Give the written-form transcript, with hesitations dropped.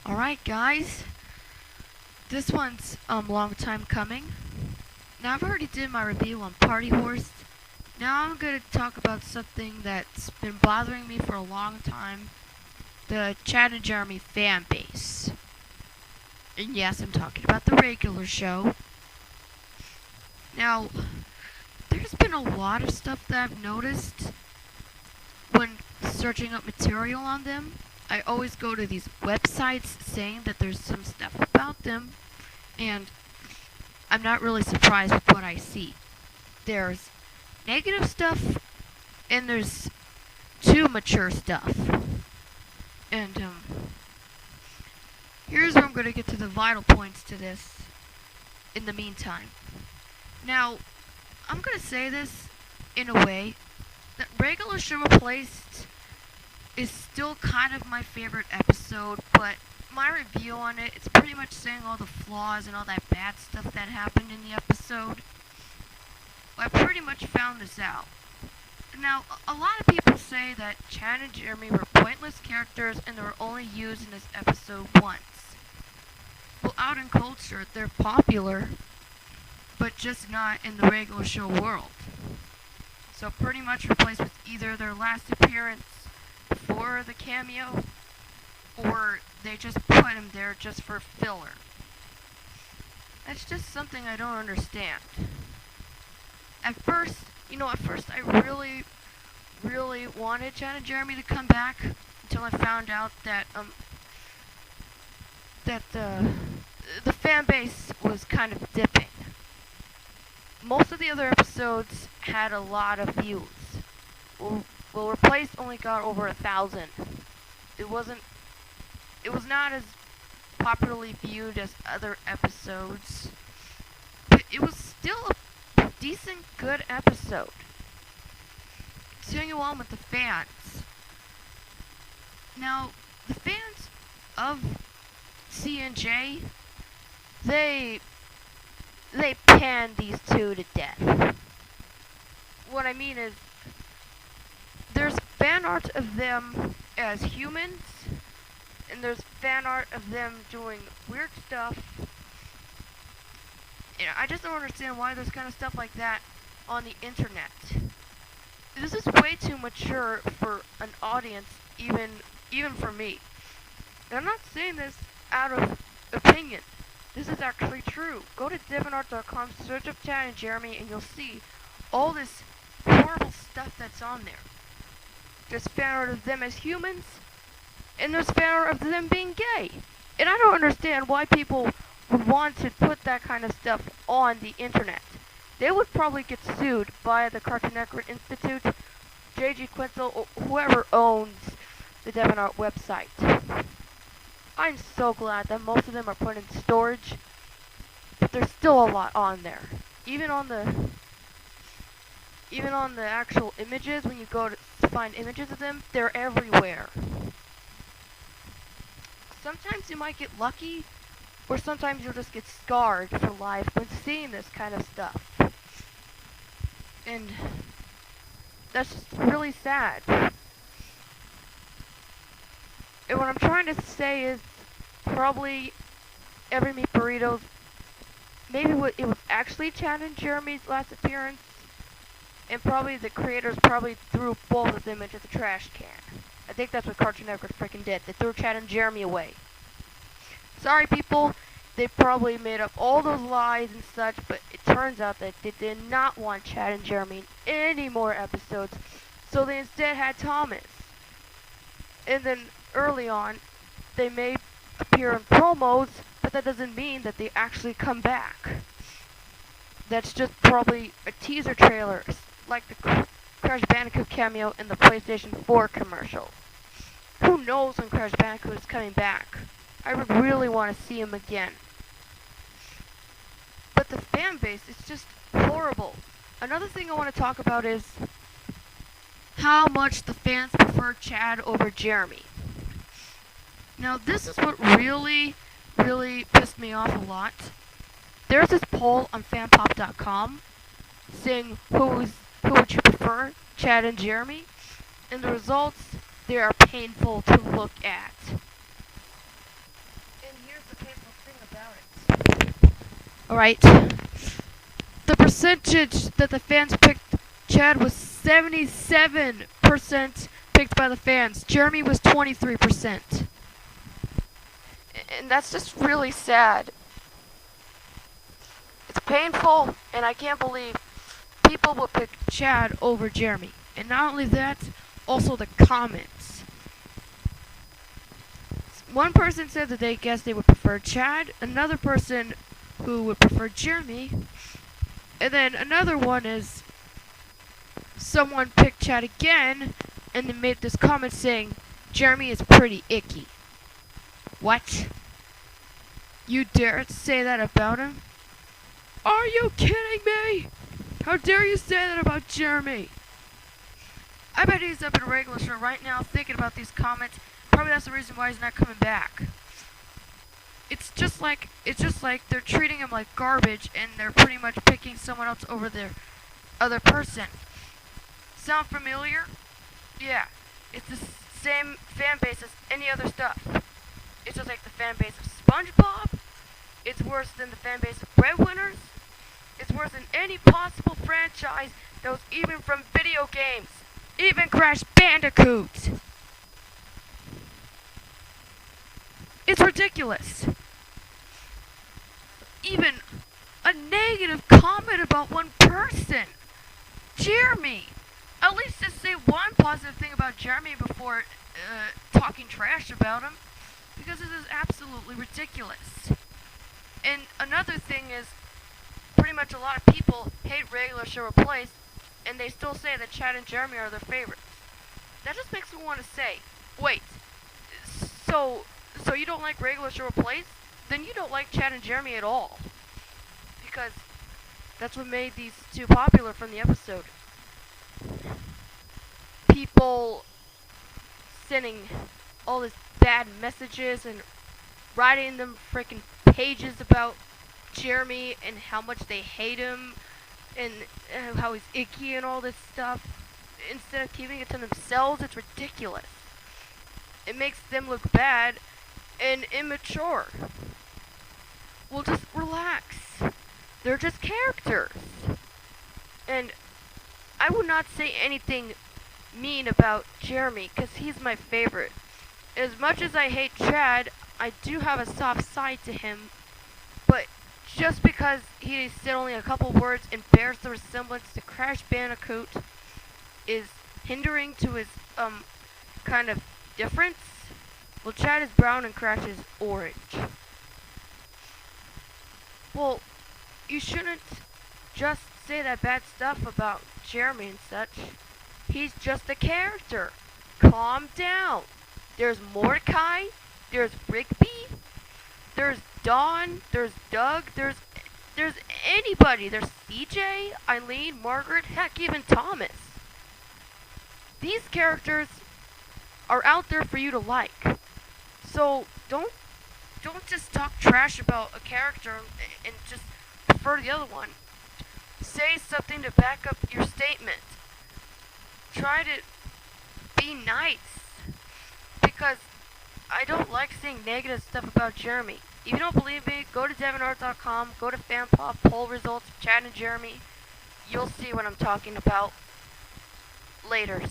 Alright guys, this one's long time coming. Now I've already did my review on Party Horse. Now I'm going to talk about something that's been bothering me for a long time. The Chad and Jeremy fan base. And yes, I'm talking about the regular show. Now, there's been a lot of stuff that I've noticed when searching up material on them. I always go to these websites saying that there's some stuff about them, and I'm not really surprised with what I see. There's negative stuff, and there's too mature stuff. And here's where I'm going to get to the vital points to this in the meantime. Now, I'm going to say this in a way that regular show replaced is still kind of my favorite episode, but my review on it, it's pretty much saying all the flaws and all that bad stuff that happened in the episode. I pretty much found this out. Now, a lot of people say that Chad and Jeremy were pointless characters and they were only used in this episode once. Well, out in culture, they're popular, but just not in the regular show world. So pretty much replaced with either their last appearance for the cameo, or they just put him there just for filler. That's just something I don't understand. At first I really wanted Chad and Jeremy to come back until I found out that the fan base was kind of dipping. Most of the other episodes had a lot of views. Well, Replaced only got over 1,000. It was not as popularly viewed as other episodes, but it was still a decent, good episode. Continuing on with the fans. Now, the fans of C&J, they panned these two to death. What I mean is, there's fan art of them as humans, and there's fan art of them doing weird stuff. I just don't understand why there's kind of stuff like that on the internet. This is way too mature for an audience, even for me. And I'm not saying this out of opinion. This is actually true. Go to DeviantArt.com, search up Chad and Jeremy, and you'll see all this horrible stuff that's on there. There's fan art of them as humans, and there's fan art of them being gay. And I don't understand why people would want to put that kind of stuff on the internet. They would probably get sued by the Cartoon Network Institute, J.G. Quintel, or whoever owns the DeviantArt website. I'm so glad that most of them are put in storage, but there's still a lot on there. Even on the actual images, when you go to find images of them, they're everywhere. Sometimes you might get lucky, or sometimes you'll just get scarred for life when seeing this kind of stuff. And that's just really sad. And what I'm trying to say is, probably Every Meat Burritos, maybe it was actually Chad and Jeremy's last appearance, and probably the creators probably threw both of them into the trash can. I think that's what Cartoon Network freaking did. They threw Chad and Jeremy away. Sorry people, they probably made up all those lies and such, but it turns out that they did not want Chad and Jeremy in any more episodes, so they instead had Thomas. And then early on, they may appear in promos, but that doesn't mean that they actually come back. That's just probably a teaser trailer, like the Crash Bandicoot cameo in the PlayStation 4 commercial. Who knows when Crash Bandicoot is coming back? I would really want to see him again. But the fan base is just horrible. Another thing I want to talk about is how much the fans prefer Chad over Jeremy. Now this is what really pissed me off a lot. There's this poll on fanpop.com saying who would you prefer, Chad and Jeremy? And the results, they are painful to look at. And here's the painful thing about it. Alright. The percentage that the fans picked Chad was 77% picked by the fans. Jeremy was 23%. And that's just really sad. It's painful, and I can't believe people would pick Chad over Jeremy. And not only that, also the comments. One person said that they guessed they would prefer Chad, another person who would prefer Jeremy, and then another one is someone picked Chad again and they made this comment saying Jeremy is pretty icky. What? You dare say that about him? Are you kidding me? How dare you say that about Jeremy? I bet he's up in a regular show right now thinking about these comments. Probably that's the reason why he's not coming back. It's just like they're treating him like garbage and they're pretty much picking someone else over their other person. Sound familiar? Yeah. It's the same fan base as any other stuff. It's just like the fan base of SpongeBob. It's worse than the fan base of Breadwinners. It's worse than any possible franchise that was even from video games. Even Crash Bandicoot. It's ridiculous. Even a negative comment about one person. Jeremy. At least just say one positive thing about Jeremy before talking trash about him. Because this is absolutely ridiculous. And another thing is, pretty much a lot of people hate regular show replace, and they still say that Chad and Jeremy are their favorites. That just makes me want to say, wait, so you don't like regular show replace? Then you don't like Chad and Jeremy at all. Because that's what made these two popular from the episode. People sending all these bad messages and writing them freaking pages about Jeremy and how much they hate him and how he's icky and all this stuff. Instead of keeping it to themselves, it's ridiculous. It makes them look bad and immature. Well, just relax. They're just characters. And I would not say anything mean about Jeremy, because he's my favorite. As much as I hate Chad, I do have a soft side to him, but just because he said only a couple words and bears the resemblance to Crash Bandicoot is hindering to his kind of difference. Well, Chad is brown and Crash is orange. Well, you shouldn't just say that bad stuff about Jeremy and such. He's just a character. Calm down. There's Mordecai, there's Rigby, there's Dawn, there's Doug, there's anybody. There's CJ, Eileen, Margaret, heck, even Thomas. These characters are out there for you to like. So don't just talk trash about a character and just prefer the other one. Say something to back up your statement. Try to be nice. Because I don't like seeing negative stuff about Jeremy. If you don't believe me, go to devinart.com, go to FanPop, poll results of Chad and Jeremy. You'll see what I'm talking about. Laters.